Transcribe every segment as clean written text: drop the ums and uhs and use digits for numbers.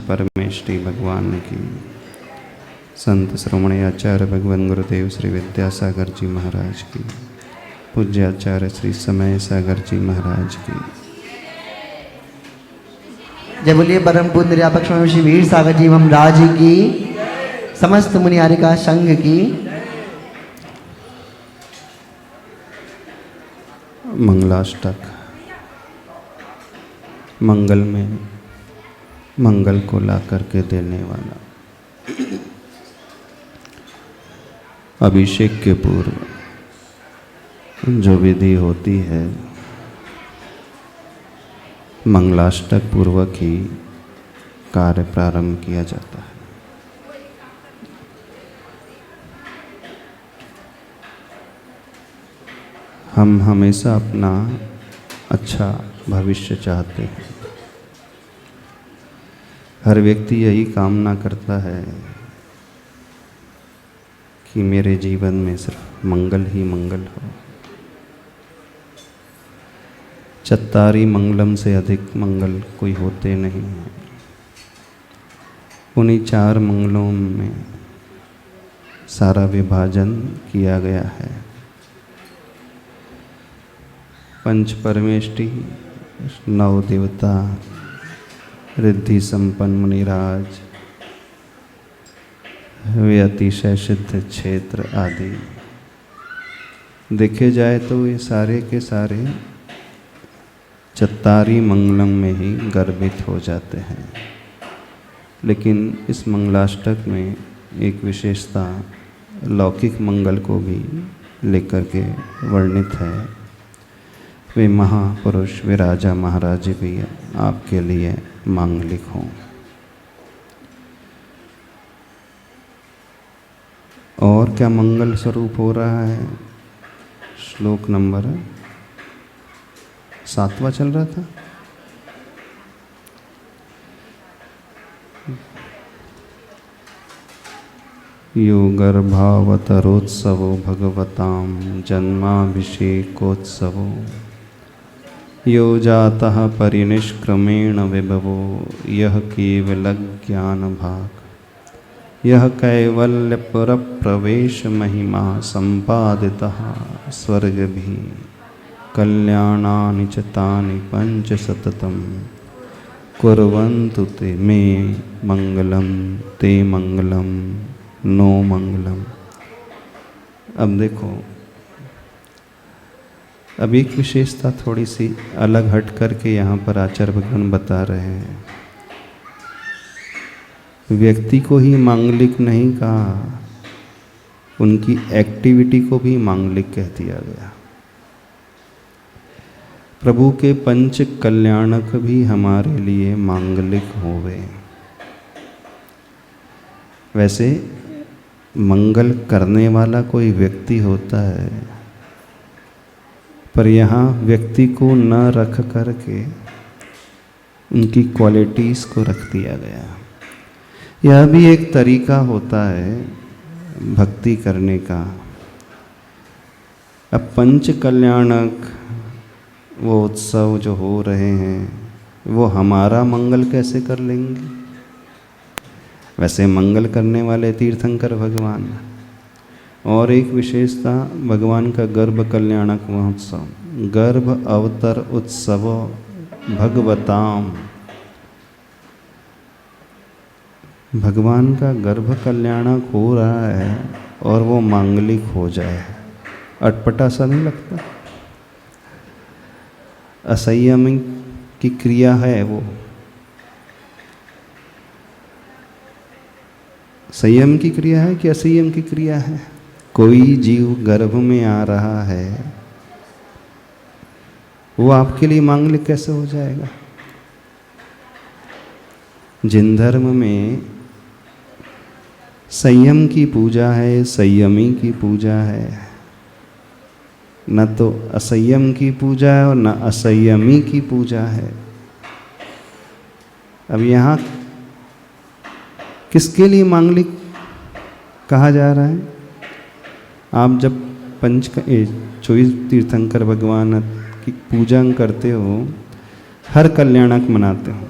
परमेष्टि भगवान की, संत श्रोमणी आचार्य भगवान गुरुदेव श्री विद्यासागर जी महाराज की, पूज्य आचार्य श्री समय सागर जी महाराज की। जय बोलिए परम पूज्य निर्यापक स्वामी श्री वीर सागर जी महाराज की, समस्त मुनियारिका संघ की। मंगलाष्टक मंगल में मंगल को ला करके देने वाला। अभिषेक के पूर्व जो विधि होती है, मंगलाष्टक पूर्वक ही कार्य प्रारंभ किया जाता है। हम हमेशा अपना अच्छा भविष्य चाहते हैं। हर व्यक्ति यही कामना करता है कि मेरे जीवन में सिर्फ मंगल ही मंगल हो। चत्तारी मंगलम से अधिक मंगल कोई होते नहीं हैं। उन्हीं चार मंगलों में सारा विभाजन किया गया है। पंच परमेष्टि, नौ देवता, रिद्धि संपन्न मुनिराज, वे अतिशय सिद्ध क्षेत्र आदि देखे जाए तो ये सारे के सारे चत्तारी मंगलम में ही गर्भित हो जाते हैं। लेकिन इस मंगलाष्टक में एक विशेषता लौकिक मंगल को भी लेकर के वर्णित है। वे महापुरुष, वे राजा महाराज भी आपके लिए मांगलिक हों। और क्या मंगल स्वरूप हो रहा है? श्लोक नंबर 7वां चल रहा था। यो गर्भावतरोत्सवो भगवतां जन्माभिषेकोत्सवो यो जातः परिनिष्क्रमेण विभवो यह केवलज्ञानभाक् यह कैवल्यपुरप्रवेश महिमा सम्पादितः स्वर्गभिः कल्याणानि च तानि पंच सततं कुर्वन्तु ते मे मंगलम ते मंगलम नो मंगलम। अब देखो, अब एक विशेषता थोड़ी सी अलग हट करके यहाँ पर आचार्य भगवान बता रहे हैं। व्यक्ति को ही मांगलिक नहीं कहा, उनकी एक्टिविटी को भी मांगलिक कह दिया गया। प्रभु के पंच कल्याणक भी हमारे लिए मांगलिक होवे। वैसे मंगल करने वाला कोई व्यक्ति होता है, पर यहाँ व्यक्ति को न रख करके उनकी क्वालिटीज़ को रख दिया गया। यह भी एक तरीका होता है भक्ति करने का। अब पंच कल्याणक वो उत्सव जो हो रहे हैं, वो हमारा मंगल कैसे कर लेंगे? वैसे मंगल करने वाले तीर्थंकर भगवान। और एक विशेषता भगवान का गर्भ कल्याणक महोत्सव, गर्भ अवतर उत्सव भगवताम। भगवान का गर्भ कल्याणक हो रहा है और वो मांगलिक हो जाए, अटपटा सा नहीं लगता? असंयम की क्रिया है वो। संयम की क्रिया है कि असंयम की क्रिया है? कोई जीव गर्भ में आ रहा है, वो आपके लिए मांगलिक कैसे हो जाएगा? जिन धर्म में संयम की पूजा है, संयमी की पूजा है, न तो असंयम की पूजा है और न असंयमी की पूजा है। अब यहाँ किसके लिए मांगलिक कहा जा रहा है? आप जब 24 तीर्थंकर भगवान की पूजा करते हो, हर कल्याणक मनाते हो,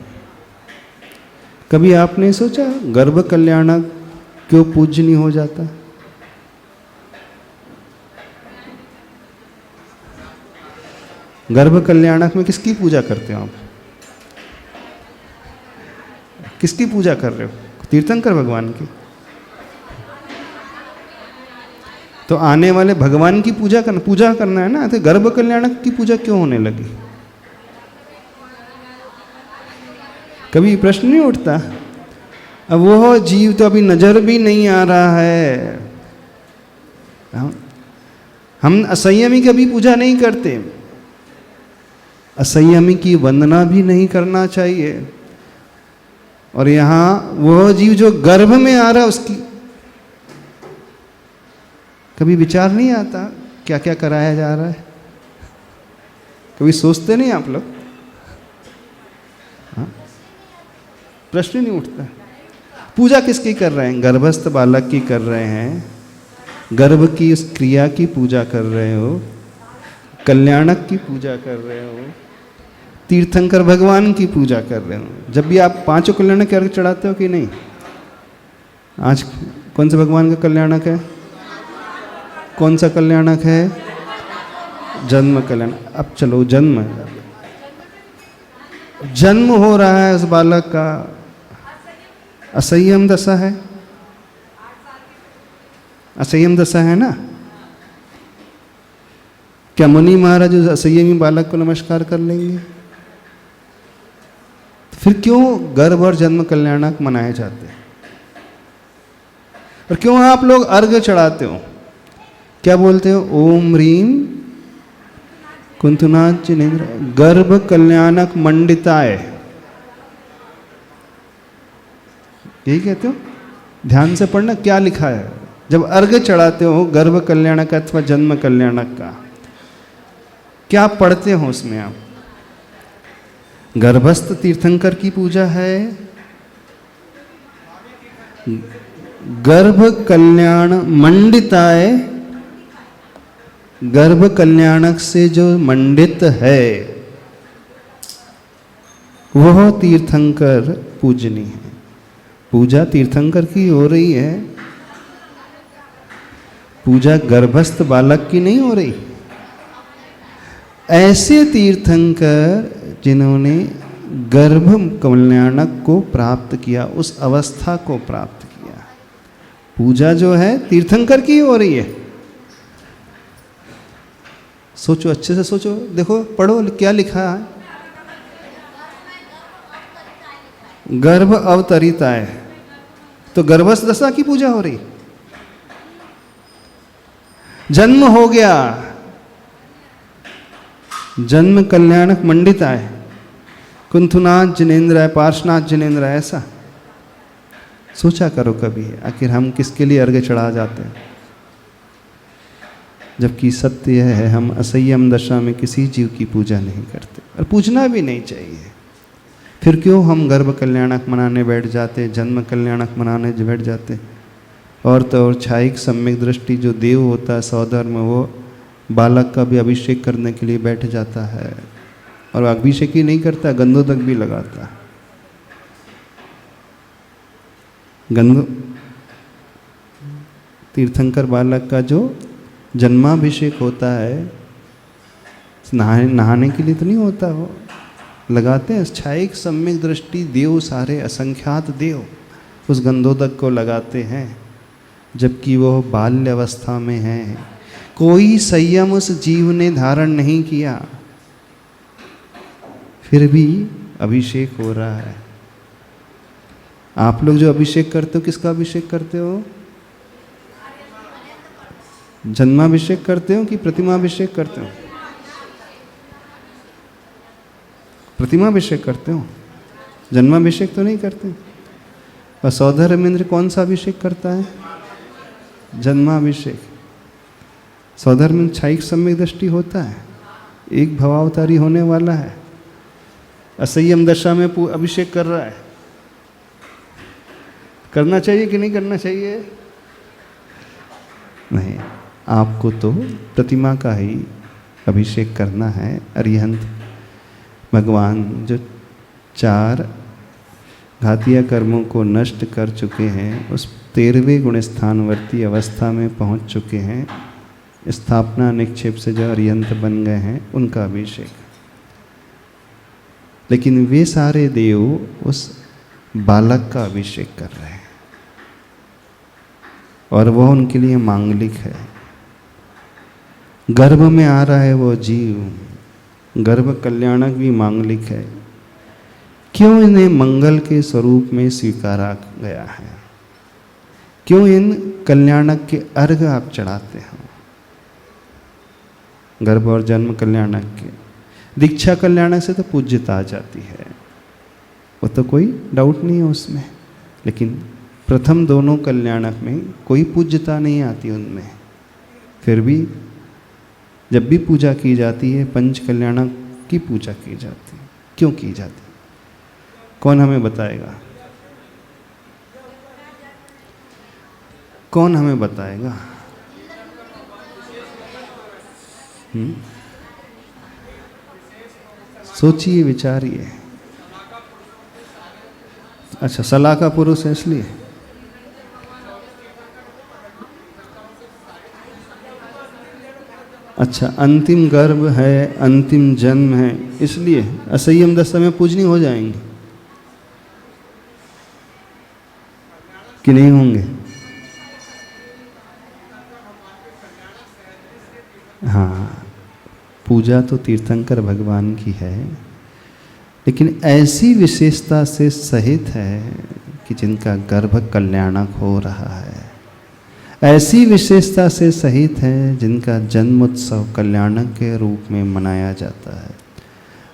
कभी आपने सोचा गर्भ कल्याणक क्यों पूज्य नहीं हो जाता? गर्भ कल्याणक में किसकी पूजा करते हो आप? किसकी पूजा कर रहे हो? तीर्थंकर भगवान की। तो आने वाले भगवान की पूजा करना है ना, तो गर्भ कल्याणक की पूजा क्यों होने लगी? कभी प्रश्न नहीं उठता? अब वो जीव तो अभी नजर भी नहीं आ रहा है, हम असंयमी की अभी पूजा नहीं करते, असंयमी की वंदना भी नहीं करना चाहिए। और यहां वह जीव जो गर्भ में आ रहा है उसकी कभी विचार नहीं आता क्या क्या कराया जा रहा है? कभी सोचते नहीं आप लोग? हाँ? प्रश्न नहीं उठता। पूजा किसकी कर रहे हैं? गर्भस्थ बालक की कर रहे हैं, गर्भ की उस क्रिया की पूजा कर रहे हो, कल्याणक की पूजा कर रहे हो, तीर्थंकर भगवान की पूजा कर रहे हो। जब भी आप पांचों कल्याणक के अर्घ चढ़ाते हो कि नहीं? आज कौन से भगवान का कल्याणक है? कौन सा कल्याणक है? जन्म कल्याण। अब चलो जन्म हो रहा है उस बालक का, असंयम दशा है, असंयम दशा है ना। क्या मुनि महाराज उस असंयमी बालक को नमस्कार कर लेंगे? फिर क्यों गर्भ और जन्म कल्याणक मनाए जाते हैं? और क्यों आप लोग अर्घ चढ़ाते हो? क्या बोलते हो? ओम ह्रीम कुंतुनाथ जिनेन्द्र गर्भ कल्याणक मंडिताय, यही कहते हो? ध्यान से पढ़ना क्या लिखा है। जब अर्घ चढ़ाते हो गर्भ कल्याणक अथवा जन्म कल्याणक का, क्या पढ़ते हो उसमें आप? गर्भस्थ तीर्थंकर की पूजा है, गर्भ कल्याण मंडिताय, गर्भ कल्याणक से जो मंडित है वह तीर्थंकर पूजनीय है। पूजा तीर्थंकर की हो रही है, पूजा गर्भस्थ बालक की नहीं हो रही। ऐसे तीर्थंकर जिन्होंने गर्भ कल्याणक को प्राप्त किया, उस अवस्था को प्राप्त किया, पूजा जो है तीर्थंकर की हो रही है। सोचो, अच्छे से सोचो, देखो पढ़ो क्या लिखा है। गर्भ अवतरिता है, तो गर्भस्थ दशा की पूजा हो रही। जन्म हो गया, जन्म कल्याणक मंडिता है, कुंथुनाथ जिनेन्द्र है, पार्श्वनाथ जिनेन्द्र है। ऐसा सोचा करो कभी, आखिर हम किसके लिए अर्घ्य चढ़ा जाते हैं? जबकि सत्य यह है हम असंयम दशा में किसी जीव की पूजा नहीं करते, और पूजना भी नहीं चाहिए। फिर क्यों हम गर्भ कल्याणक मनाने बैठ जाते, जन्म कल्याणक मनाने बैठ जाते? और तो और छायिक सम्यक दृष्टि जो देव होता है सौधर्म, वो बालक का भी अभिषेक करने के लिए बैठ जाता है, और अभिषेक ही नहीं करता, गंधोदक भी लगाता है। तीर्थंकर बालक का जो जन्माभिषेक होता है, नहाने के लिए तो नहीं होता, हो लगाते हैं छायिक सम्यक दृष्टि देव, सारे असंख्यात देव उस गंधोदक को लगाते हैं, जबकि वह बाल्य अवस्था में है। कोई संयम उस जीव ने धारण नहीं किया, फिर भी अभिषेक हो रहा है। आप लोग जो अभिषेक करते हो, किसका अभिषेक करते हो? जन्माभिषेक करते हो कि प्रतिमाभिषेक करते हो? प्रतिमाभिषेक करते हो, जन्माभिषेक तो नहीं करते। और सौधर्मेंद्र कौन सा अभिषेक करता है? जन्माभिषेक। सौधर्मेंद्र छायिक सम्यक दृष्टि होता है, एक भवावतारी होने वाला है, असंयम दशा में अभिषेक कर रहा है। करना चाहिए कि नहीं करना चाहिए? नहीं, आपको तो प्रतिमा का ही अभिषेक करना है। अरिहंत भगवान जो 4 घातीय कर्मों को नष्ट कर चुके हैं, उस 13वें गुण स्थानवर्ती अवस्था में पहुंच चुके हैं, स्थापना निक्षेप से जो अर्यंत बन गए हैं, उनका अभिषेक। लेकिन वे सारे देव उस बालक का अभिषेक कर रहे हैं और वह उनके लिए मांगलिक है। गर्भ में आ रहा है वो जीव, गर्भ कल्याणक भी मांगलिक है। क्यों इन्हें मंगल के स्वरूप में स्वीकारा गया है? क्यों इन कल्याणक के अर्घ आप चढ़ाते हो? गर्भ और जन्म कल्याणक के, दीक्षा कल्याणक से तो पूज्यता आ जाती है, वो तो कोई डाउट नहीं है उसमें। लेकिन प्रथम दोनों कल्याणक में कोई पूज्यता नहीं आती उनमें। फिर भी जब भी पूजा की जाती है, पंच कल्याणक की पूजा की जाती है। क्यों की जाती? कौन हमें बताएगा? कौन हमें बताएगा? सोचिए, विचारिए। अच्छा, सलाह का पुरुष है इसलिए। अच्छा, अंतिम गर्भ है, अंतिम जन्म है, इसलिए असंयम दशा में पूजनीय हो जाएंगे कि नहीं होंगे? हाँ, पूजा तो तीर्थंकर भगवान की है, लेकिन ऐसी विशेषता से सहित है कि जिनका गर्भ कल्याणक हो रहा है, ऐसी विशेषता से सहित है जिनका जन्म उत्सव कल्याणक के रूप में मनाया जाता है।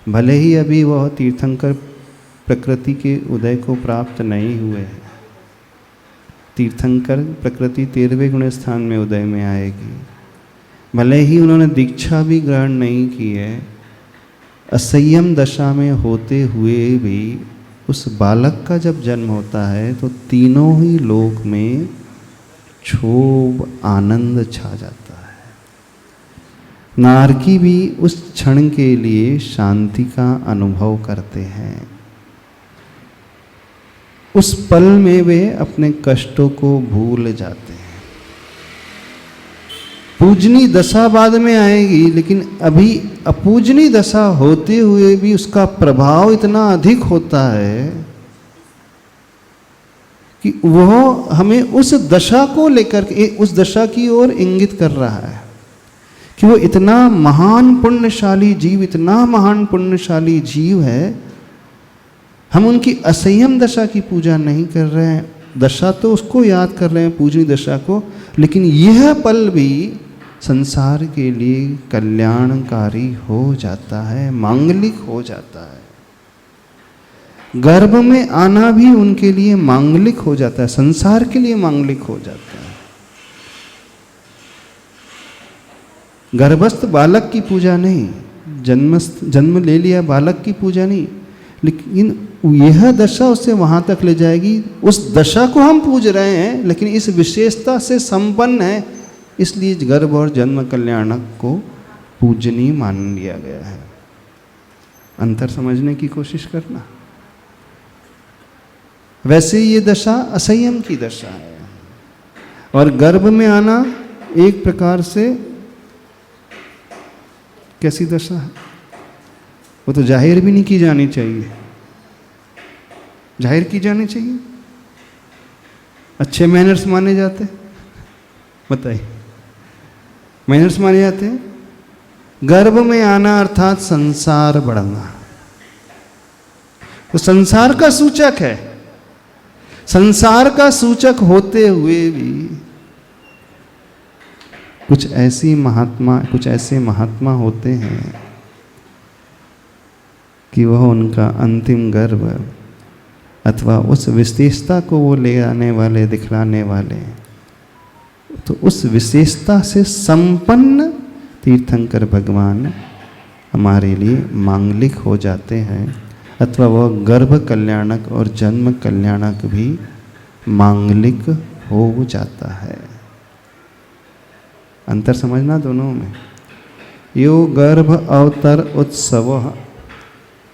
भले ही अभी वह तीर्थंकर प्रकृति के उदय को प्राप्त नहीं हुए हैं। तीर्थंकर प्रकृति 13वें गुण स्थान में उदय में आएगी। भले ही उन्होंने दीक्षा भी ग्रहण नहीं की है, असंयम दशा में होते हुए भी उस बालक का जब जन्म होता है तो तीनों ही लोक में क्षोभ आनंद छा जाता है। नारकी भी उस क्षण के लिए शांति का अनुभव करते हैं। उस पल में वे अपने कष्टों को भूल जाते हैं। पूजनी दशा बाद में आएगी, लेकिन अभी अपूजनी दशा होते हुए भी उसका प्रभाव इतना अधिक होता है कि वह हमें उस दशा को लेकर के, उस दशा की ओर इंगित कर रहा है कि वो इतना महान पुण्यशाली जीव, इतना महान पुण्यशाली जीव है। हम उनकी असंयम दशा की पूजा नहीं कर रहे हैं, दशा तो उसको याद कर रहे हैं, पूजनी दशा को, लेकिन यह पल भी संसार के लिए कल्याणकारी हो जाता है, मांगलिक हो जाता है। गर्भ में आना भी उनके लिए मांगलिक हो जाता है, संसार के लिए मांगलिक हो जाता है। गर्भस्थ बालक की पूजा नहीं, जन्म ले लिया बालक की पूजा नहीं, लेकिन यह दशा उसे वहां तक ले जाएगी। उस दशा को हम पूज रहे हैं, लेकिन इस विशेषता से संपन्न है, इसलिए गर्भ और जन्म कल्याणक को पूजनीय मान लिया गया है। अंतर समझने की कोशिश करना। वैसे ये दशा असंयम की दशा है, और गर्भ में आना एक प्रकार से कैसी दशा है? वो तो जाहिर भी नहीं की जानी चाहिए। जाहिर की जानी चाहिए, अच्छे मैनर्स माने जाते। बताइए, मैनर्स माने जाते हैं। गर्भ में आना अर्थात संसार बढ़ना, तो संसार का सूचक है। संसार का सूचक होते हुए भी कुछ ऐसे महात्मा होते हैं कि वह उनका अंतिम गर्भ अथवा उस विशेषता को वो ले आने वाले, दिखलाने वाले, तो उस विशेषता से संपन्न तीर्थंकर भगवान हमारे लिए मांगलिक हो जाते हैं, अथवा वह गर्भ कल्याणक और जन्म कल्याणक भी मांगलिक हो जाता है। अंतर समझना दोनों में। यो गर्भ अवतर उत्सव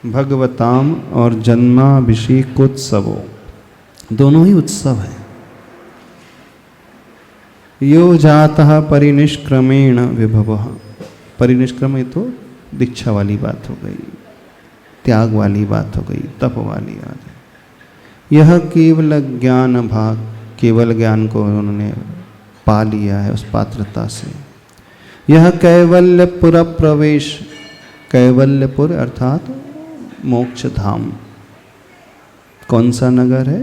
भगवताम और जन्माभिषेकोत्सवो, दोनों ही उत्सव है। यो जातः परिनिष्क्रमेण विभवः, परिनिष्क्रम तो दीक्षा वाली बात हो गई, त्याग वाली बात हो गई, तप वाली बात है। यह केवल ज्ञान भाग, केवल ज्ञान को उन्होंने पा लिया है उस पात्रता से। यह कैवल्यपुर प्रवेश, कैवल्यपुर अर्थात मोक्ष धाम। कौन सा नगर है,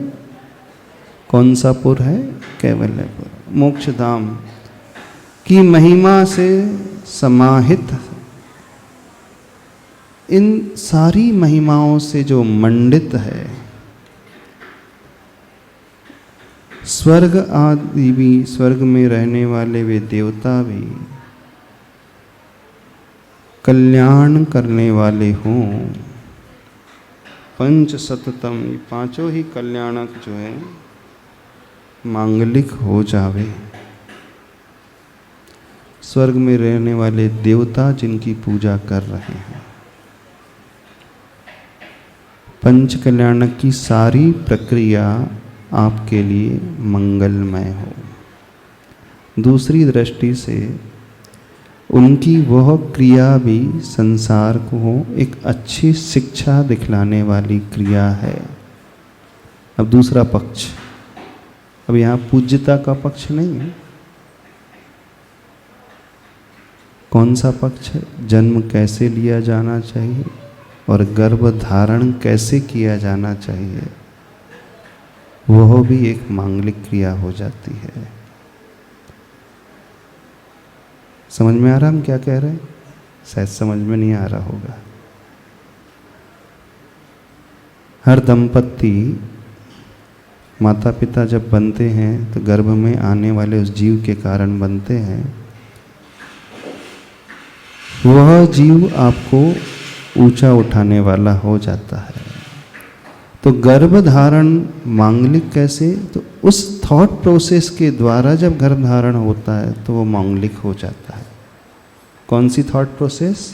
कौन सा पुर है? कैवल्यपुर, मोक्ष धाम की महिमा से समाहित, इन सारी महिमाओं से जो मंडित है, स्वर्ग आदि भी, स्वर्ग में रहने वाले वे देवता भी कल्याण करने वाले हों। पंच सततम, ये पांचों ही कल्याणक जो है मांगलिक हो जावे। स्वर्ग में रहने वाले देवता जिनकी पूजा कर रहे हैं, पंच कल्याणक की सारी प्रक्रिया आपके लिए मंगलमय हो। दूसरी दृष्टि से उनकी वह क्रिया भी संसार को एक अच्छी शिक्षा दिखलाने वाली क्रिया है। अब दूसरा पक्ष, अब यहाँ पूज्यता का पक्ष नहीं है। कौन सा पक्ष है? जन्म कैसे लिया जाना चाहिए और गर्भ धारण कैसे किया जाना चाहिए, वह भी एक मांगलिक क्रिया हो जाती है। समझ में आ रहा हम क्या कह रहे हैं? शायद समझ में नहीं आ रहा होगा। हर दंपत्ति, माता पिता जब बनते हैं तो गर्भ में आने वाले उस जीव के कारण बनते हैं। वह जीव आपको ऊंचा उठाने वाला हो जाता है। तो गर्भ धारण मांगलिक कैसे? तो उस थॉट प्रोसेस के द्वारा जब गर्भ धारण होता है तो वो मांगलिक हो जाता है। कौन सी थॉट प्रोसेस?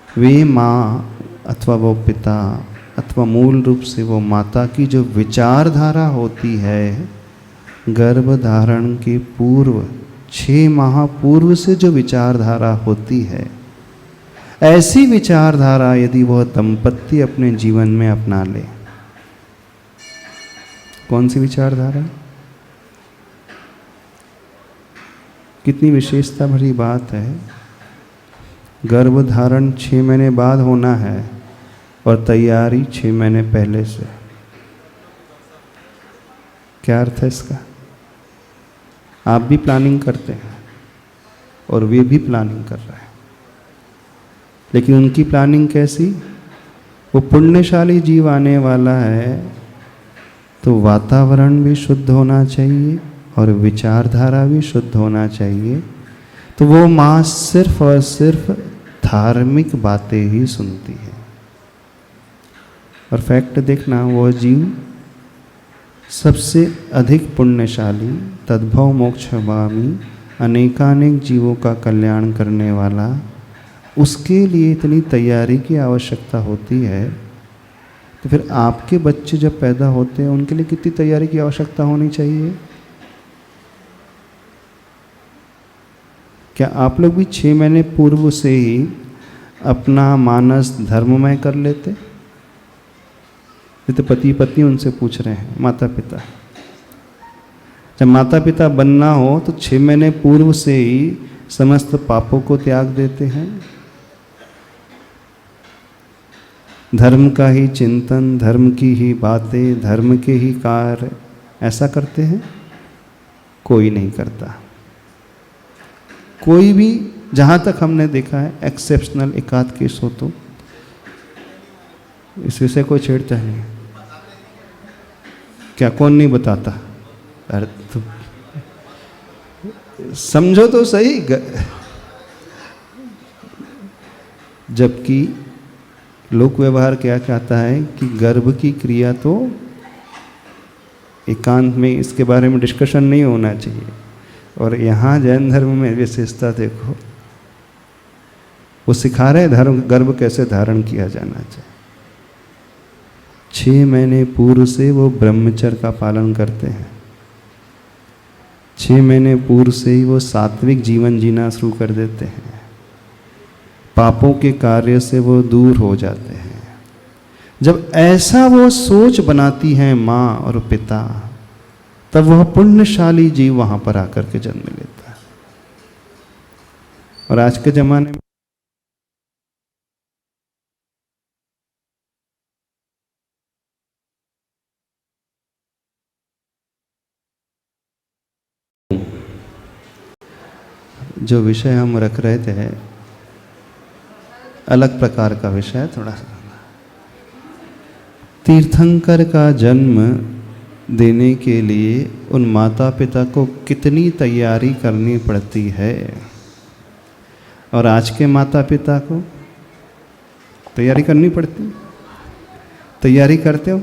वे माँ अथवा वो पिता अथवा मूल रूप से वो माता की जो विचारधारा होती है, गर्भ धारण के पूर्व 6 माह पूर्व से जो विचारधारा होती है, ऐसी विचारधारा यदि वह दंपत्ति अपने जीवन में अपना ले। कौन सी विचारधारा? कितनी विशेषता भरी बात है। गर्भ धारण 6 महीने बाद होना है और तैयारी 6 महीने पहले से। क्या अर्थ है इसका? आप भी प्लानिंग करते हैं और वे भी प्लानिंग कर रहे हैं, लेकिन उनकी प्लानिंग कैसी? वो पुण्यशाली जीव आने वाला है तो वातावरण भी शुद्ध होना चाहिए और विचारधारा भी शुद्ध होना चाहिए। तो वो माँ सिर्फ और सिर्फ धार्मिक बातें ही सुनती है। और फैक्ट देखना, वो जीव सबसे अधिक पुण्यशाली, तद्भव मोक्षगामी, अनेकानेक जीवों का कल्याण करने वाला, उसके लिए इतनी तैयारी की आवश्यकता होती है। तो फिर आपके बच्चे जब पैदा होते हैं उनके लिए कितनी तैयारी की आवश्यकता होनी चाहिए? क्या आप लोग भी 6 महीने पूर्व से ही अपना मानस धर्ममय कर लेते? ये तो पति पत्नी उनसे पूछ रहे हैं, माता पिता। जब माता पिता बनना हो तो 6 महीने पूर्व से ही समस्त पापों को त्याग देते हैं, धर्म का ही चिंतन, धर्म की ही बातें, धर्म के ही कार्य, ऐसा करते हैं? कोई नहीं करता। कोई भी, जहाँ तक हमने देखा है, एक्सेप्शनल एकाध केस हो तो इस विषय को छेड़ता नहीं। क्या कौन नहीं बताता? अरे तो समझो तो सही। जबकि लोक व्यवहार क्या कहता है कि गर्भ की क्रिया तो एकांत में, इसके बारे में डिस्कशन नहीं होना चाहिए। और यहाँ जैन धर्म में विशेषता देखो, वो सिखा रहे धर्म, गर्भ कैसे धारण किया जाना चाहिए। 6 महीने पूर्व से वो ब्रह्मचर्य का पालन करते हैं। 6 महीने पूर्व से ही वो सात्विक जीवन जीना शुरू कर देते हैं। पापों के कार्य से वो दूर हो जाते हैं। जब ऐसा वो सोच बनाती हैं माँ और पिता, तब वह पुण्यशाली जीव वहां पर आकर के जन्म लेता है। और आज के जमाने में जो विषय हम रख रहे थे, अलग प्रकार का विषय, थोड़ा सा तीर्थंकर का जन्म देने के लिए उन माता पिता को कितनी तैयारी करनी पड़ती है, और आज के माता पिता को तैयारी करनी पड़ती। तैयारी करते हो,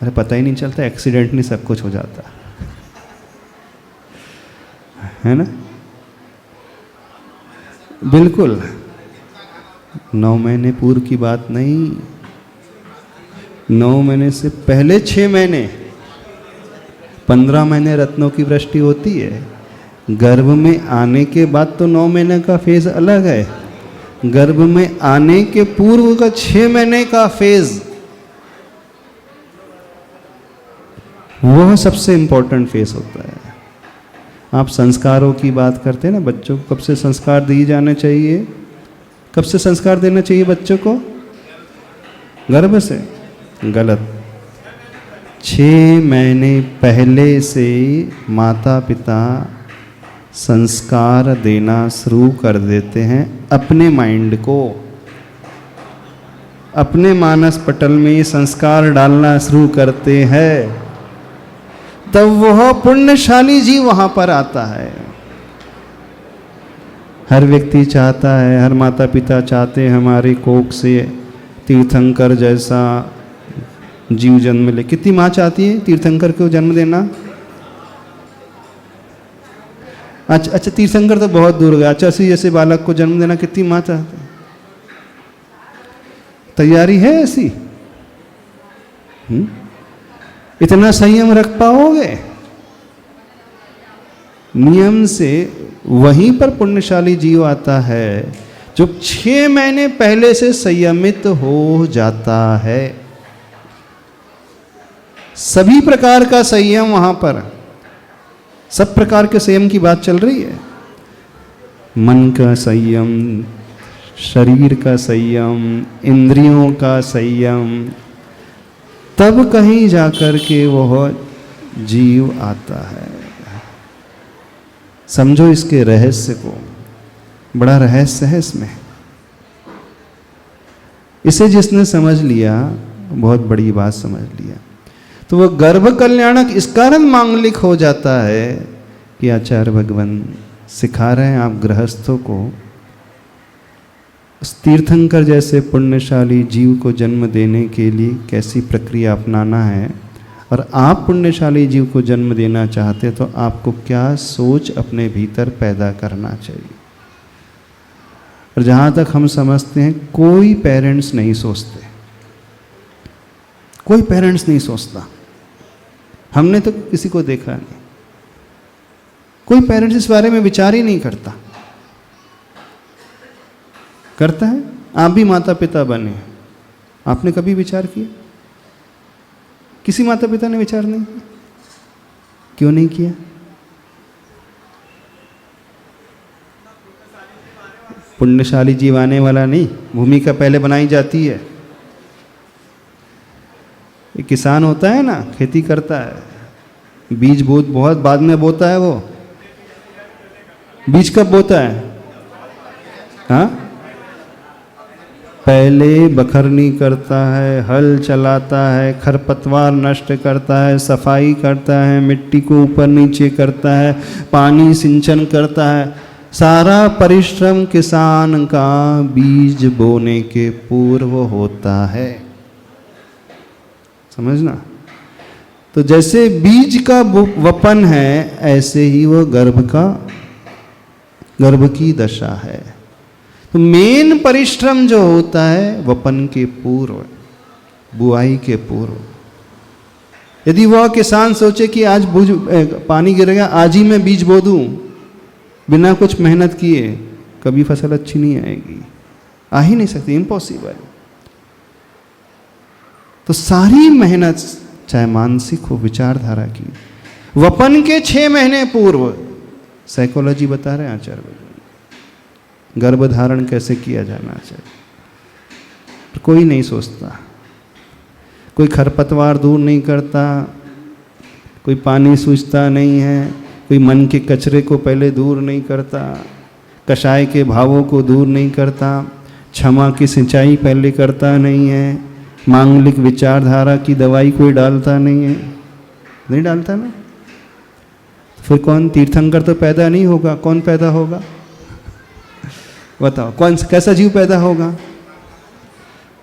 अरे पता ही नहीं चलता, एक्सीडेंटली सब कुछ हो जाता है ना। बिल्कुल 9 महीने पूर्व की बात नहीं, 9 महीने से पहले 6 महीने, 15 महीने रत्नों की वृष्टि होती है। गर्भ में आने के बाद तो 9 महीने का फेज अलग है, गर्भ में आने के पूर्व का 6 महीने का फेज, वह सबसे इंपॉर्टेंट फेज होता है। आप संस्कारों की बात करते हैं ना, बच्चों को कब से संस्कार दिए जाने चाहिए? कब से संस्कार देना चाहिए बच्चों को? गर्भ से। गलत। 6 महीने पहले से माता पिता संस्कार देना शुरू कर देते हैं अपने माइंड को, अपने मानस पटल में संस्कार डालना शुरू करते हैं। तब वह पुण्यशाली जीव वहां पर आता है। हर व्यक्ति चाहता है, हर माता पिता चाहते हैं हमारे कोख से तीर्थंकर जैसा जीव जन्म ले। कितनी माँ चाहती है तीर्थंकर को जन्म देना? अच्छा तीर्थंकर तो बहुत दूर हो गया, अच्छा जैसे बालक को जन्म देना कितनी माँ चाहती है? तैयारी है ऐसी? इतना संयम रख पाओगे? नियम से वहीं पर पुण्यशाली जीव आता है जो 6 महीने पहले से संयमित हो जाता है। सभी प्रकार का संयम वहां पर, सब प्रकार के संयम की बात चल रही है। मन का संयम, शरीर का संयम, इंद्रियों का संयम, तब कहीं जाकर के वह जीव आता है। समझो इसके रहस्य को, बड़ा रहस्य है इसमें। इसे जिसने समझ लिया, बहुत बड़ी बात समझ लिया, तो वह गर्भ कल्याणक इस कारण मांगलिक हो जाता है कि आचार्य भगवान सिखा रहे हैं आप गृहस्थों को तीर्थंकर जैसे पुण्यशाली जीव को जन्म देने के लिए कैसी प्रक्रिया अपनाना है, और आप पुण्यशाली जीव को जन्म देना चाहते तो आपको क्या सोच अपने भीतर पैदा करना चाहिए। और जहाँ तक हम समझते हैं कोई पेरेंट्स नहीं सोचते, कोई पेरेंट्स नहीं सोचता। हमने तो किसी को देखा नहीं, कोई पेरेंट्स इस बारे में विचार ही नहीं करता। करता है? आप भी माता पिता बने, आपने कभी विचार किया? किसी माता पिता ने विचार नहीं किया। क्यों नहीं किया? पुण्यशाली जीव आने वाला नहीं, भूमिका पहले बनाई जाती है। एक किसान होता है ना, खेती करता है, बीज बहुत बाद में बोता है। वो बीज कब बोता है? हाँ, पहले बखरनी करता है, हल चलाता है, खरपतवार नष्ट करता है, सफाई करता है, मिट्टी को ऊपर नीचे करता है, पानी सिंचन करता है। सारा परिश्रम किसान का बीज बोने के पूर्व होता है। समझना? तो जैसे बीज का वपन है, ऐसे ही वो गर्भ की दशा है। तो मेन परिश्रम जो होता है वपन के पूर्व, बुआई के पूर्व। यदि वह किसान सोचे कि आज पानी गिरेगा, आज ही मैं बीज बो दूं, बिना कुछ मेहनत किए, कभी फसल अच्छी नहीं आएगी, आ ही नहीं सकती, इम्पॉसिबल। तो सारी मेहनत, चाहे मानसिक हो, विचारधारा की, वपन के 6 महीने पूर्व, साइकोलॉजी बता रहे हैं आचार्य, गर्भधारण कैसे किया जाना चाहिए, पर कोई नहीं सोचता। कोई खरपतवार दूर नहीं करता, कोई पानी सूझता नहीं है, कोई मन के कचरे को पहले दूर नहीं करता, कषाय के भावों को दूर नहीं करता, क्षमा की सिंचाई पहले करता नहीं है, मांगलिक विचारधारा की दवाई कोई डालता नहीं है, नहीं डालता ना। फिर कौन तीर्थंकर तो पैदा नहीं होगा, कौन पैदा होगा बताओ, कौन कैसा जीव पैदा होगा,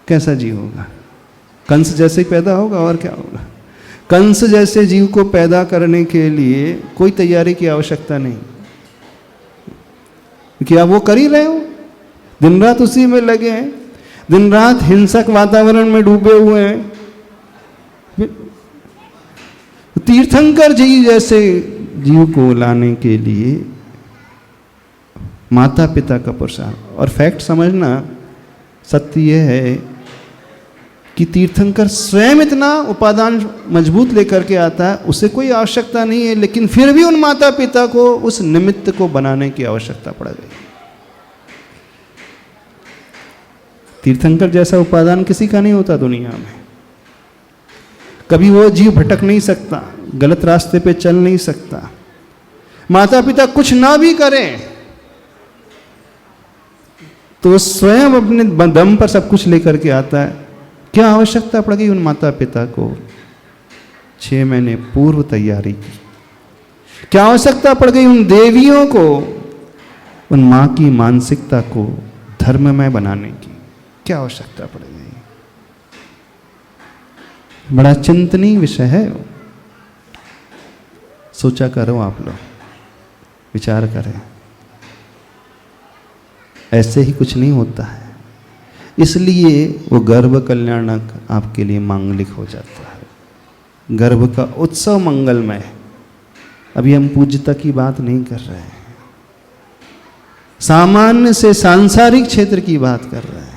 कैसा जीव होगा? कंस जैसे ही पैदा होगा, और क्या होगा? कंस जैसे जीव को पैदा करने के लिए कोई तैयारी की आवश्यकता नहीं, क्योंकि आप वो कर ही रहे हो, दिन रात उसी में लगे हैं, दिन रात हिंसक वातावरण में डूबे हुए हैं। तीर्थंकर जी जैसे जीव को लाने के लिए माता पिता का पुरुषार्थ। और फैक्ट समझना, सत्य यह है कि तीर्थंकर स्वयं इतना उपादान मजबूत लेकर के आता है, उसे कोई आवश्यकता नहीं है, लेकिन फिर भी उन माता पिता को उस निमित्त को बनाने की आवश्यकता पड़ गई। तीर्थंकर जैसा उपादान किसी का नहीं होता दुनिया में। कभी वो जीव भटक नहीं सकता, गलत रास्ते पे चल नहीं सकता, माता पिता कुछ ना भी करें तो स्वयं अपने दम पर सब कुछ लेकर के आता है। क्या आवश्यकता पड़ गई उन माता पिता को 6 महीने पूर्व तैयारी की? क्या आवश्यकता पड़ गई उन देवियों को, उन मां की मानसिकता को धर्ममय बनाने की? क्या आवश्यकता पड़ गई? बड़ा चिंतनीय विषय है, सोचा करो आप लोग, विचार करें। ऐसे ही कुछ नहीं होता है, इसलिए वो गर्भ कल्याणक आपके लिए मांगलिक हो जाता है। गर्भ का उत्सव मंगलमय। अभी हम पूज्यता की बात नहीं कर रहे हैं, सामान्य से सांसारिक क्षेत्र की बात कर रहे हैं।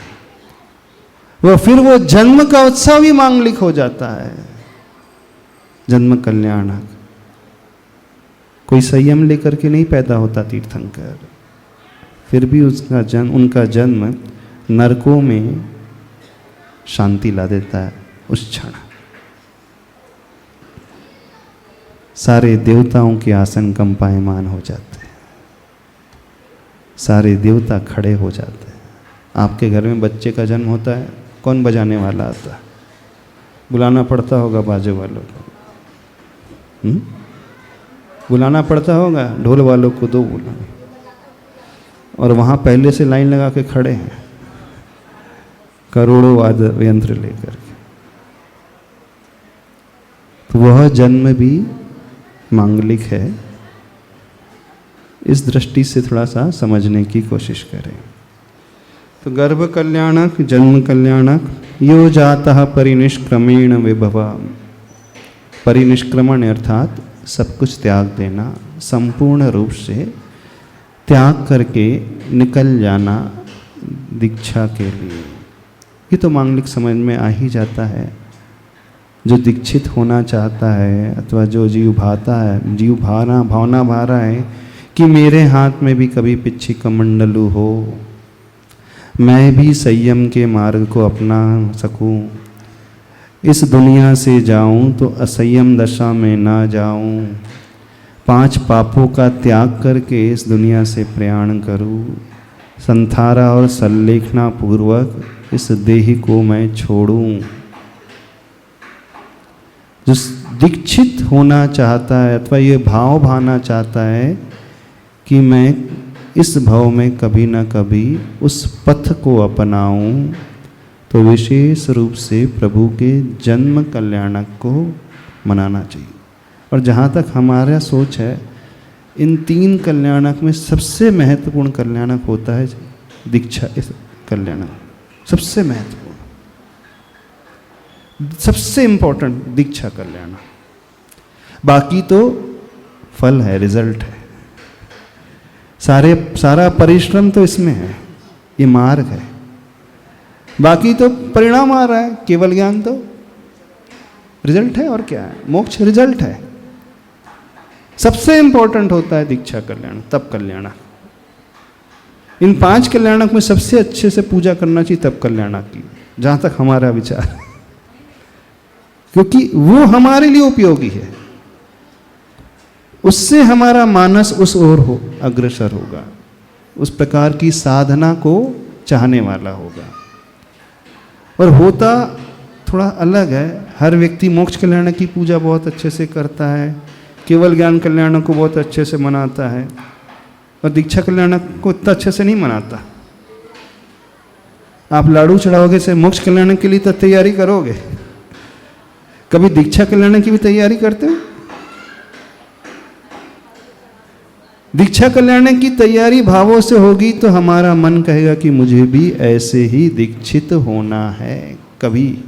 फिर वो जन्म का उत्सव ही मांगलिक हो जाता है, जन्म कल्याणक। कोई संयम लेकर के नहीं पैदा होता तीर्थंकर, फिर भी उनका जन्म नरकों में शांति ला देता है उस क्षण। सारे देवताओं के आसन कंपायमान हो जाते हैं, सारे देवता खड़े हो जाते हैं। आपके घर में बच्चे का जन्म होता है, कौन बजाने वाला आता है? बुलाना पड़ता होगा बाजे वालों को, बुलाना पड़ता होगा, ढोल वालों को दो बुलाना, और वहाँ पहले से लाइन लगा के खड़े हैं करोड़ों वाद्य यंत्र लेकर के। तो वह जन्म भी मांगलिक है। इस दृष्टि से थोड़ा सा समझने की कोशिश करें। तो गर्भ कल्याणक, जन्म कल्याणक, यो जातः परिनिष्क्रमेण विभवा। परिनिष्क्रमण अर्थात सब कुछ त्याग देना, संपूर्ण रूप से त्याग करके निकल जाना दीक्षा के लिए। ये तो मांगलिक समझ में आ ही जाता है। जो दीक्षित होना चाहता है अथवा जो जीव भाता है, जीव भावना भा रहा है कि मेरे हाथ में भी कभी पिच्छी कमंडलू हो, मैं भी संयम के मार्ग को अपना सकूं, इस दुनिया से जाऊं तो असंयम दशा में ना जाऊं, 5 पापों का त्याग करके इस दुनिया से प्रयाण करूं, संथारा और संलेखना पूर्वक इस देह को मैं छोड़ूं। जो दीक्षित होना चाहता है अथवा ये भाव भाना चाहता है कि मैं इस भाव में कभी ना कभी उस पथ को अपनाऊं, तो विशेष रूप से प्रभु के जन्म कल्याणक को मनाना चाहिए। और जहाँ तक हमारा सोच है, इन 3 कल्याणक में सबसे महत्वपूर्ण कल्याणक होता है दीक्षा। इस कल्याणक सबसे महत्वपूर्ण, सबसे इंपॉर्टेंट दीक्षा कल्याणक। बाकी तो फल है, रिजल्ट है। सारा परिश्रम तो इसमें है, ये मार्ग है। बाकी तो परिणाम आ रहा है, केवल ज्ञान तो रिजल्ट है। और क्या है? मोक्ष रिजल्ट है। सबसे इंपॉर्टेंट होता है दीक्षा कल्याण, तप कल्याणक। इन 5 कल्याणक में सबसे अच्छे से पूजा करना चाहिए तप कल्याणक की, जहां तक हमारा विचार है, क्योंकि वो हमारे लिए उपयोगी है। उससे हमारा मानस उस ओर हो अग्रसर होगा, उस प्रकार की साधना को चाहने वाला होगा। और होता थोड़ा अलग है। हर व्यक्ति मोक्ष कल्याण की पूजा बहुत अच्छे से करता है, केवल ज्ञान कल्याण को बहुत अच्छे से मनाता है, और दीक्षा कल्याण को इतना अच्छे से नहीं मनाता। आप लाडू चढ़ाओगे से मोक्ष कल्याण के लिए तो तैयारी करोगे, कभी दीक्षा कल्याण की भी तैयारी करते हो? दीक्षा कल्याण की तैयारी भावों से होगी तो हमारा मन कहेगा कि मुझे भी ऐसे ही दीक्षित होना है। कभी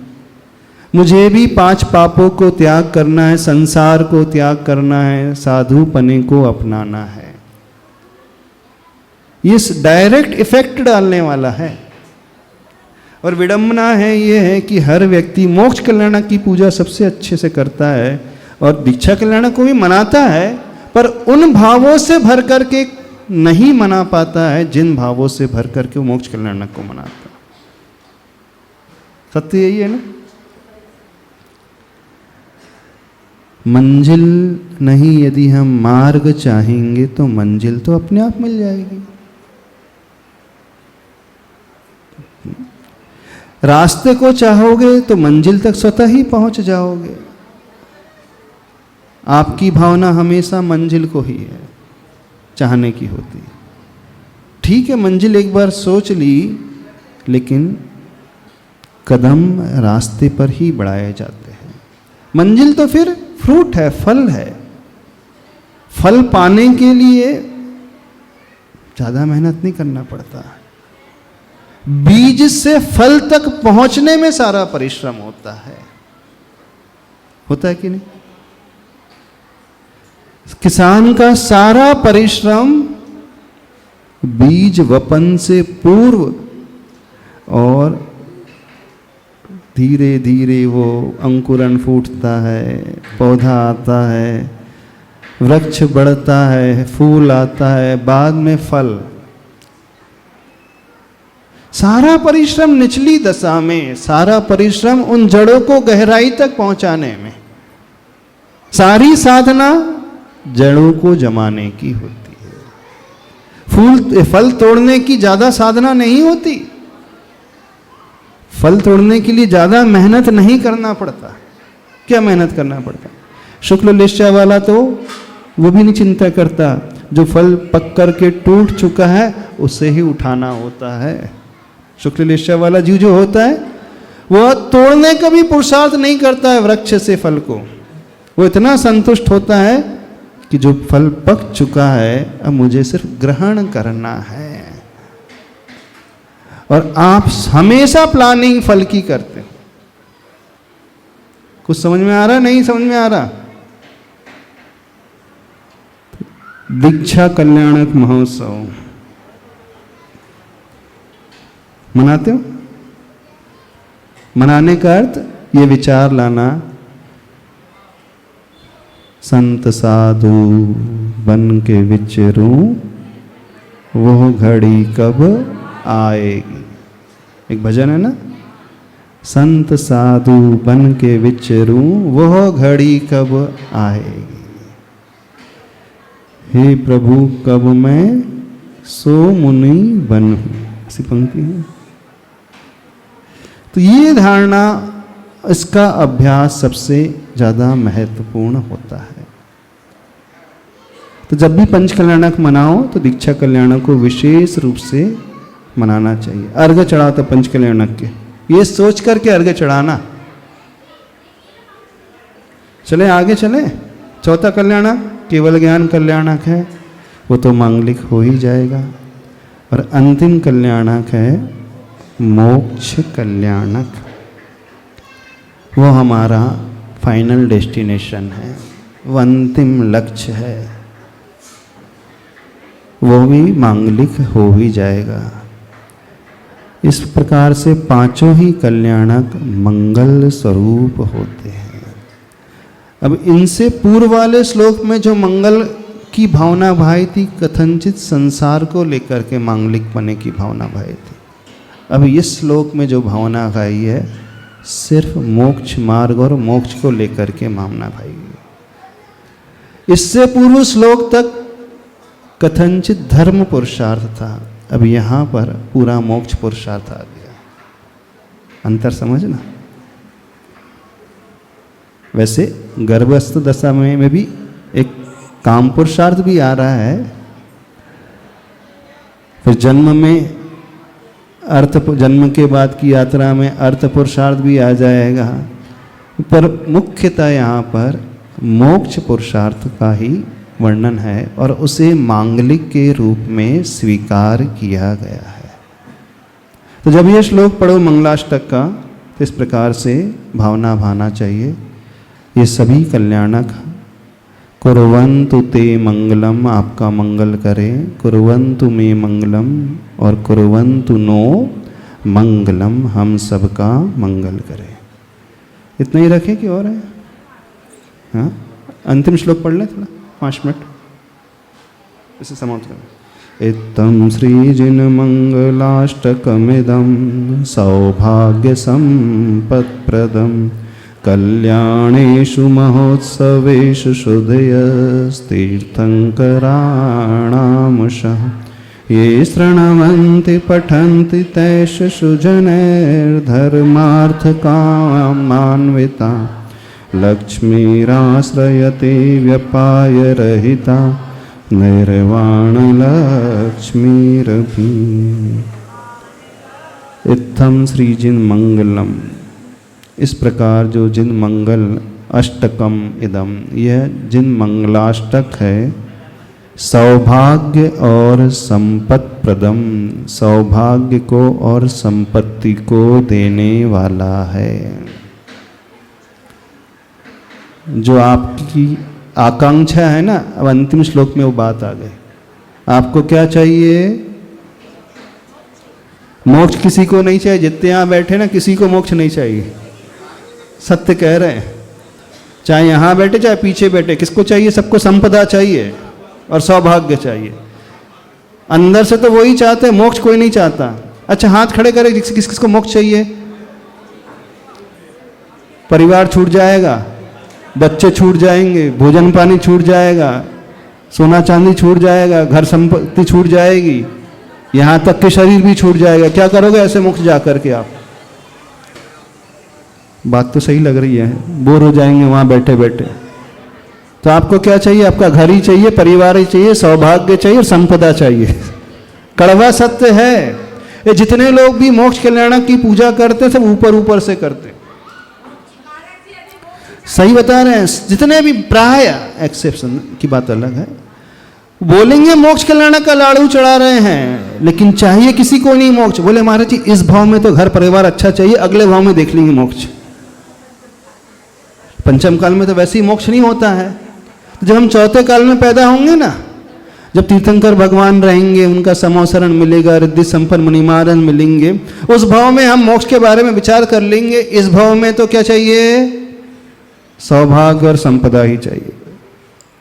मुझे भी 5 पापों को त्याग करना है, संसार को त्याग करना है, साधुपने को अपनाना है। ये डायरेक्ट इफेक्ट डालने वाला है। और विडंबना है ये है कि हर व्यक्ति मोक्ष कल्याण की पूजा सबसे अच्छे से करता है और दीक्षा कल्याण को भी मनाता है, पर उन भावों से भर करके नहीं मना पाता है जिन भावों से भर करके वो मोक्ष कल्याण को मनाता है। सत्य यही है ना? मंजिल नहीं, यदि हम मार्ग चाहेंगे तो मंजिल तो अपने आप मिल जाएगी। रास्ते को चाहोगे तो मंजिल तक स्वतः ही पहुंच जाओगे। आपकी भावना हमेशा मंजिल को ही है चाहने की होती। ठीक है, मंजिल एक बार सोच ली, लेकिन कदम रास्ते पर ही बढ़ाए जाते हैं। मंजिल तो फिर फ्रूट है, फल है। फल पाने के लिए ज्यादा मेहनत नहीं करना पड़ता। बीज से फल तक पहुंचने में सारा परिश्रम होता है कि नहीं? किसान का सारा परिश्रम बीज वपन से पूर्व, और धीरे धीरे वो अंकुरन फूटता है, पौधा आता है, वृक्ष बढ़ता है, फूल आता है, बाद में फल। सारा परिश्रम निचली दशा में, सारा परिश्रम उन जड़ों को गहराई तक पहुंचाने में। सारी साधना जड़ों को जमाने की होती है। फल तोड़ने की ज्यादा साधना नहीं होती। फल तोड़ने के लिए ज्यादा मेहनत नहीं करना पड़ता। क्या मेहनत करना पड़ता? शुक्ल लिश्चा वाला तो वो भी नहीं चिंता करता, जो फल पक करके टूट चुका है उसे ही उठाना होता है। शुक्ल लिश्चा वाला जीव जो होता है वह तोड़ने का भी पुरुषार्थ नहीं करता है वृक्ष से फल को। वो इतना संतुष्ट होता है कि जो फल पक चुका है अब मुझे सिर्फ ग्रहण करना है। और आप हमेशा प्लानिंग फल की करते हो। कुछ समझ में आ रहा? नहीं समझ में आ रहा? दीक्षा कल्याणक महोत्सव मनाते हो? मनाने का अर्थ ये विचार लाना, संत साधु बन के विचरूं वो घड़ी कब आएगी। एक भजन है ना, संत साधु बन के विचरूं वो घड़ी कब आएगी। हे प्रभु कब मैं सो मुनि बनूं, ऐसी पंक्ति है। तो ये धारणा, इसका अभ्यास सबसे ज्यादा महत्वपूर्ण होता है। तो जब भी पंच कल्याणक मनाओ तो दीक्षा कल्याणक को विशेष रूप से मनाना चाहिए। अर्घ्य चढ़ाओ तो पंच कल्याणक के, ये सोच करके अर्घ्य चढ़ाना। चले आगे चले। चौथा कल्याणक केवल ज्ञान कल्याणक है, वो तो मांगलिक हो ही जाएगा। और अंतिम कल्याणक है मोक्ष कल्याणक। वो हमारा फाइनल डेस्टिनेशन है, वो अंतिम लक्ष्य है, वो भी मांगलिक हो ही जाएगा। इस प्रकार से पांचों ही कल्याणक मंगल स्वरूप होते हैं। अब इनसे पूर्व वाले श्लोक में जो मंगल की भावना भाई थी, कथनचित संसार को लेकर के मांगलिक पने की भावना भाई थी। अब इस श्लोक में जो भावना भाई है, सिर्फ मोक्ष मार्ग और मोक्ष को लेकर के भावना भाई है। इससे पूर्व श्लोक तक कथनचित धर्म पुरुषार्थ था, अब यहाँ पर पूरा मोक्ष पुरुषार्थ आ गया। अंतर समझना। वैसे गर्भस्थ दशा में भी एक काम पुरुषार्थ भी आ रहा है, फिर जन्म में जन्म के बाद की यात्रा में अर्थ पुरुषार्थ भी आ जाएगा, पर मुख्यतः यहाँ पर मोक्ष पुरुषार्थ का ही वर्णन है और उसे मांगलिक के रूप में स्वीकार किया गया है। तो जब यह श्लोक पढ़ो मंगलाष्टक का, तो इस प्रकार से भावना भाना चाहिए। ये सभी कल्याणक कुर्वन्तु ते मंगलम, आपका मंगल करें, कुर्वन्तु मे मंगलम और कुर्वन्तु नो मंगलम, हम सबका मंगल करें। इतना ही रखें कि और है? हाँ, अंतिम श्लोक पढ़ लें थोड़ा 5 मिनट, इसे समाप्त करें। इत्थं श्रीजिन मंगलाष्टकमिदं सौभाग्य संपत्प्रदं कल्याणेषु महोत्सवेषु शुद्धयस्तीर्थंकराणामुषः ये शृण्वन्ति पठन्ति तैषु जनैर्धर्मार्थकामान्विता लक्ष्मीराश्रयते व्यपायरहिता निर्वाणलक्ष्मीरपि। इत्थं श्रीजिन मंगलम, इस प्रकार जो जिन मंगल अष्टकम इदम, यह जिन मंगलाष्टक है, सौभाग्य और संपत्ति प्रदम, सौभाग्य को और संपत्ति को देने वाला है। जो आपकी आकांक्षा है ना, अब अंतिम श्लोक में वो बात आ गई। आपको क्या चाहिए? मोक्ष किसी को नहीं चाहिए। जितने यहाँ बैठे ना, किसी को मोक्ष नहीं चाहिए, सत्य कह रहे हैं। चाहे यहाँ बैठे चाहे पीछे बैठे, किसको चाहिए? सबको संपदा चाहिए और सौभाग्य चाहिए। अंदर से तो वही चाहते हैं, मोक्ष कोई नहीं चाहता। अच्छा, हाथ खड़े करें, किसको मोक्ष चाहिए? परिवार छूट जाएगा, बच्चे छूट जाएंगे, भोजन पानी छूट जाएगा, सोना चांदी छूट जाएगा, घर संपत्ति छूट जाएगी, यहाँ तक कि शरीर भी छूट जाएगा। क्या करोगे ऐसे मोक्ष जा करके आप? बात तो सही लग रही है, बोर हो जाएंगे वहाँ बैठे बैठे। तो आपको क्या चाहिए? आपका घर ही चाहिए, परिवार ही चाहिए, सौभाग्य चाहिए और संपदा चाहिए। कड़वा सत्य है। ये जितने लोग भी मोक्ष कल्याणक की पूजा करते हैं, सब ऊपर ऊपर से करते हैं। सही बता रहे हैं। जितने भी, प्राय एक्सेप्शन की बात अलग है, बोलेंगे मोक्ष कल्याणक का लाड़ू चढ़ा रहे हैं, लेकिन चाहिए किसी को नहीं मोक्ष। बोले महाराज जी, इस भाव में तो घर परिवार अच्छा चाहिए, अगले भाव में देख लेंगे मोक्ष। पंचम काल में तो वैसे ही मोक्ष नहीं होता है। तो जब हम चौथे काल में पैदा होंगे ना, जब तीर्थंकर भगवान रहेंगे, उनका समोसरण मिलेगा, रिद्धि संपन्न मुनिमारन मिलेंगे, उस भाव में हम मोक्ष के बारे में विचार कर लेंगे। इस भाव में तो क्या चाहिए? सौभाग्य और संपदा ही चाहिए।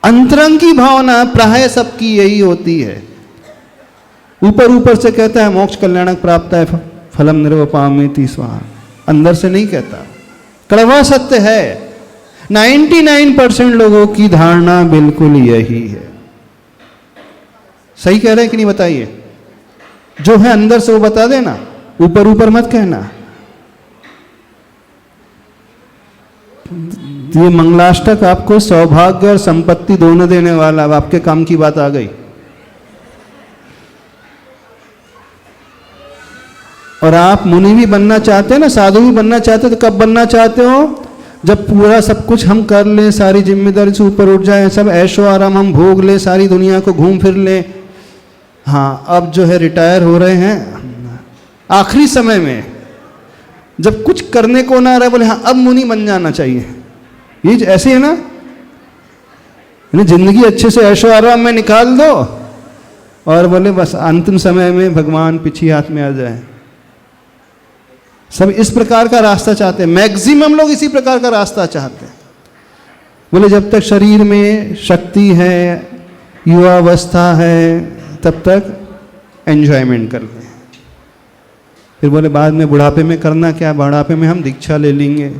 अंतरंग की भावना प्राय सबकी यही होती है। ऊपर ऊपर से कहता है मोक्ष कल्याणक प्राप्त है, फलम निर्वपामेति स्वाहा, अंदर से नहीं कहता। कड़वा सत्य है। 99% लोगों की धारणा बिल्कुल यही है। सही कह रहे हैं कि नहीं? बताइए। जो है अंदर से वो बता देना, ऊपर ऊपर मत कहना। ये मंगलाष्टक आपको सौभाग्य और संपत्ति दोनों देने वाला। अब आपके काम की बात आ गई। और आप मुनि भी बनना चाहते हैं ना, साधु भी बनना चाहते हो, तो कब बनना चाहते हो? जब पूरा सब कुछ हम कर लें, सारी जिम्मेदारी से ऊपर उठ जाए, सब ऐशो आराम हम भोग लें, सारी दुनिया को घूम फिर लें। हाँ, अब जो है रिटायर हो रहे हैं, आखिरी समय में जब कुछ करने को ना रहे बोले हाँ अब मुनि बन जाना चाहिए, ये ऐसे है ना, जिंदगी अच्छे से ऐशो आराम में निकाल दो और बोले बस अंतिम समय में भगवान पीछे हाथ में आ जाए। सब इस प्रकार का रास्ता चाहते हैं, मैक्सिमम लोग इसी प्रकार का रास्ता चाहते हैं। बोले जब तक शरीर में शक्ति है, युवावस्था है, तब तक एंजॉयमेंट कर लें। फिर बोले बाद में बुढ़ापे में करना क्या, बुढ़ापे में हम दीक्षा ले लेंगे।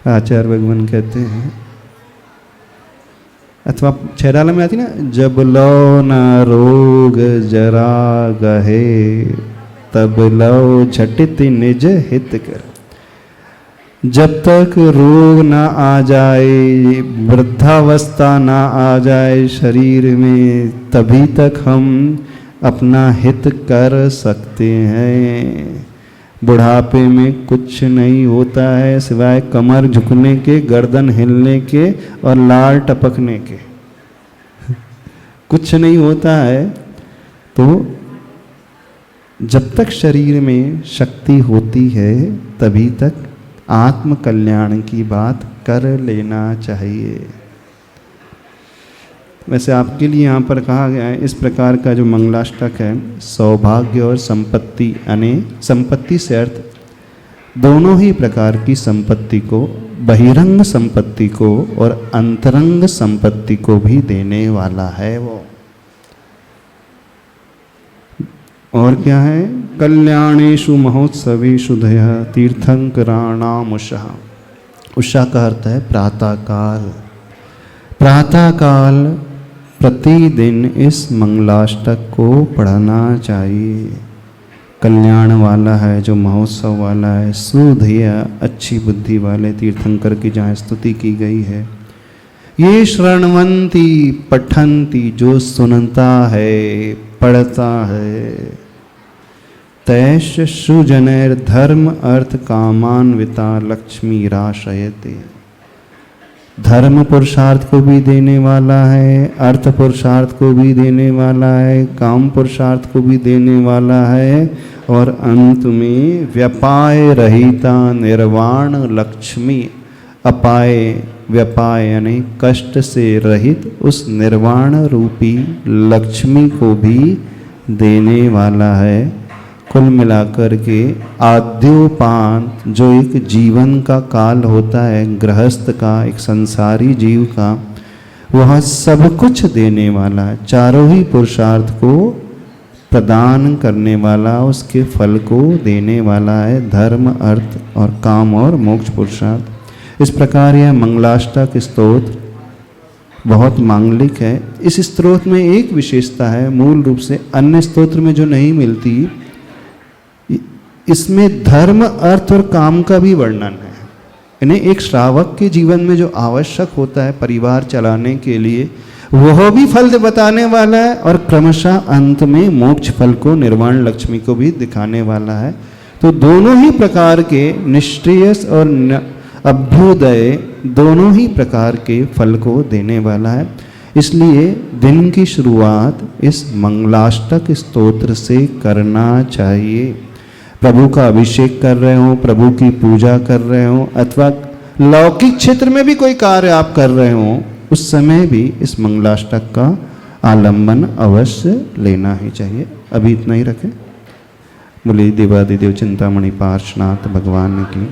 आचार्य भगवान कहते हैं, अथवा छैराला में आती ना, जब लो न रोग जरा गहे तब लो झटित निज हित कर। जब तक रोग ना आ जाए, वृद्धावस्था ना आ जाए शरीर में, तभी तक हम अपना हित कर सकते हैं। बुढ़ापे में कुछ नहीं होता है सिवाय कमर झुकने के, गर्दन हिलने के और लार टपकने के। कुछ नहीं होता है। तो जब तक शरीर में शक्ति होती है तभी तक आत्म कल्याण की बात कर लेना चाहिए। वैसे आपके लिए यहाँ पर कहा गया है, इस प्रकार का जो मंगलाष्टक है, सौभाग्य और संपत्ति, यानी संपत्ति से अर्थ दोनों ही प्रकार की संपत्ति को, बहिरंग संपत्ति को और अंतरंग संपत्ति को भी देने वाला है वो। और क्या है, कल्याणेषु महोत्सवेषु धयः तीर्थंकराणाम उषः। उषा का अर्थ है प्रातः काल। प्रातः काल प्रतिदिन इस मंगलाष्टक को पढ़ना चाहिए। कल्याण वाला है, जो महोत्सव वाला है, सुधेय अच्छी बुद्धि वाले तीर्थंकर की जहाँ स्तुति की गई है। ये श्रवणवंती पठंती, जो सुनता है, पढ़ता है, तैश सुजनैर धर्म अर्थ कामान्विता लक्ष्मी राशयते। धर्म पुरुषार्थ को भी देने वाला है, अर्थ पुरुषार्थ को भी देने वाला है, काम पुरुषार्थ को भी देने वाला है, और अंत में व्यपाय रहिता निर्वाण लक्ष्मी, अपाय व्यपाय यानी कष्ट से रहित उस निर्वाण रूपी लक्ष्मी को भी देने वाला है। कुल मिलाकर के आद्योपांत, जो एक जीवन का काल होता है गृहस्थ का, एक संसारी जीव का, वह सब कुछ देने वाला है। चारों ही पुरुषार्थ को प्रदान करने वाला, उसके फल को देने वाला है, धर्म अर्थ और काम और मोक्ष पुरुषार्थ। इस प्रकार यह मंगलाष्टक स्तोत्र बहुत मांगलिक है। इस स्तोत्र में एक विशेषता है, मूल रूप से अन्य स्तोत्र में जो नहीं मिलती, इसमें धर्म अर्थ और काम का भी वर्णन है। इन्हें एक श्रावक के जीवन में जो आवश्यक होता है परिवार चलाने के लिए, वह भी फल बताने वाला है, और क्रमशः अंत में मोक्ष फल को, निर्वाण लक्ष्मी को भी दिखाने वाला है। तो दोनों ही प्रकार के निष्क्रियस और अभ्युदय, दोनों ही प्रकार के फल को देने वाला है। इसलिए दिन की शुरुआत इस मंगलाष्टक स्तोत्र से करना चाहिए। प्रभु का अभिषेक कर रहे हो, प्रभु की पूजा कर रहे हो, अथवा लौकिक क्षेत्र में भी कोई कार्य आप कर रहे हो, उस समय भी इस मंगलाष्टक का आलंबन अवश्य लेना ही चाहिए। अभी इतना ही रखें। बोले देवादिदेव चिंतामणि पार्श्वनाथ भगवान की